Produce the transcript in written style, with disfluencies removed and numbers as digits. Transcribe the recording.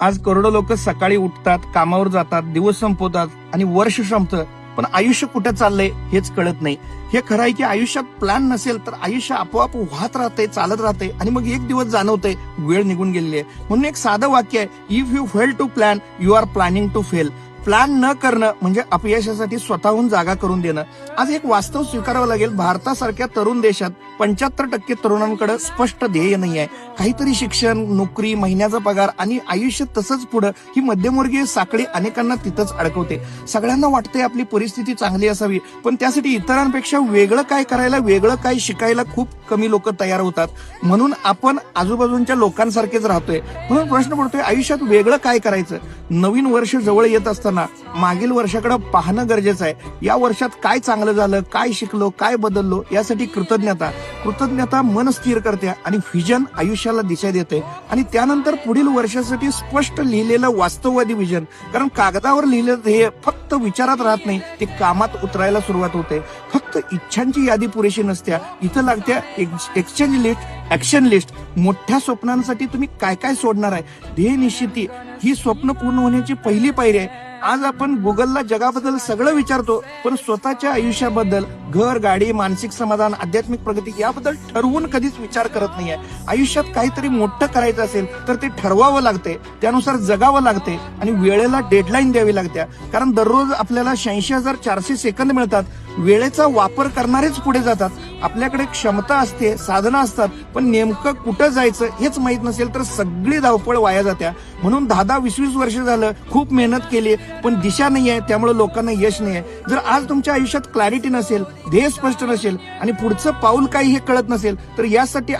आज करोडो लोक सकाळी उठतात, कामावर जातात, दिवस संपवतात आणि वर्ष संपतं, पण आयुष्य कुठे चाललंय हेच कळत नाही. हे खरं आहे की आयुष्यात प्लॅन नसेल तर आयुष्य आपोआप वाहत राहते, चालत राहते आणि मग एक दिवस जाणवतंय वेळ निघून गेलेली आहे. म्हणून एक साधं वाक्य आहे, if you fail to plan you are planning to fail. Plan न करणं म्हणजे अपयशासाठी स्वतःहून जागा करून देणं. आज एक वास्तव स्वीकारावं लागेल, भारतासारख्या तरुण देशात 75% तरुणांकडे स्पष्ट ध्येय नाही आहे. काहीतरी शिक्षण, नोकरी, महिन्याचा पगार आणि आयुष्य तसंच पुढं, ही मध्यमवर्गीय साखळी अनेकांना तिथंच अडकवते. सगळ्यांना वाटतंय आपली परिस्थिती चांगली असावी, पण त्यासाठी इतरांपेक्षा वेगळं काय करायला, वेगळं काय शिकायला खूप कमी लोक तयार होतात. म्हणून आपण आजूबाजूच्या लोकांसारखेच राहतोय. म्हणून प्रश्न पडतोय, आयुष्यात वेगळं काय करायचं? नवीन वर्ष जवळ येत असताना मागील वर्षाकडे पाहणं गरजेचं आहे. या वर्षात काय चांगलं झालं, काय शिकलो, काय बदललो, यासाठी कृतज्ञता मन स्थिर करते आणि व्हिजन आयुष्याला दिशा देते. आणि त्यानंतर पुढील वर्षासाठी स्पष्ट लिहिलेलं वास्तववादी व्हिजन. कारण कागदावर लिहिलेलं ध्येय फक्त विचारात राहत नाही, ते कामात उतरायला सुरुवात होते. फक्त इच्छांची यादी पुरेशी नसत्या, इथं लागत्या एक्सचेंज लिस्ट, ऍक्शन लिस्ट. मोठ्या स्वप्नांसाठी तुम्ही काय काय सोडणार आहे? ध्येय निश्चिती ही स्वप्न पूर्ण होण्याची पहिली पायरी आहे. आज आपण गुगलला जगाबद्दल सगळं विचारतो, पण स्वतःच्या आयुष्याबद्दल, घर, गाडी, मानसिक समाधान, आध्यात्मिक प्रगती याबद्दल ठरवून कधीच विचार करत नाहीये. आयुष्यात काहीतरी मोठं करायचं असेल तर ते ठरवावं लागते, त्यानुसार जगावं लागते आणि वेळेला डेडलाईन द्यावी लागते. कारण दररोज आपल्याला 86,400 सेकंद मिळतात. वेळेचा वापर करणारेच पुढे जातात. आपल्याकडे क्षमता असते, साधनं असतात, पण नेमकं कुठं जायचं हेच माहित नसेल तर सगळी धावपळ वाया जात्या. म्हणून 10-20 वर्ष झालं खूप मेहनत केली, पण दिशा नाहीये, त्यामुळे लोकांना यश नाहीये. जर आज तुमच्या आयुष्यात क्लॅरिटी नसेल, ध्येय स्पष्ट नसेल आणि पुढचं पाऊल काही हे कळत नसेल, तर यासाठी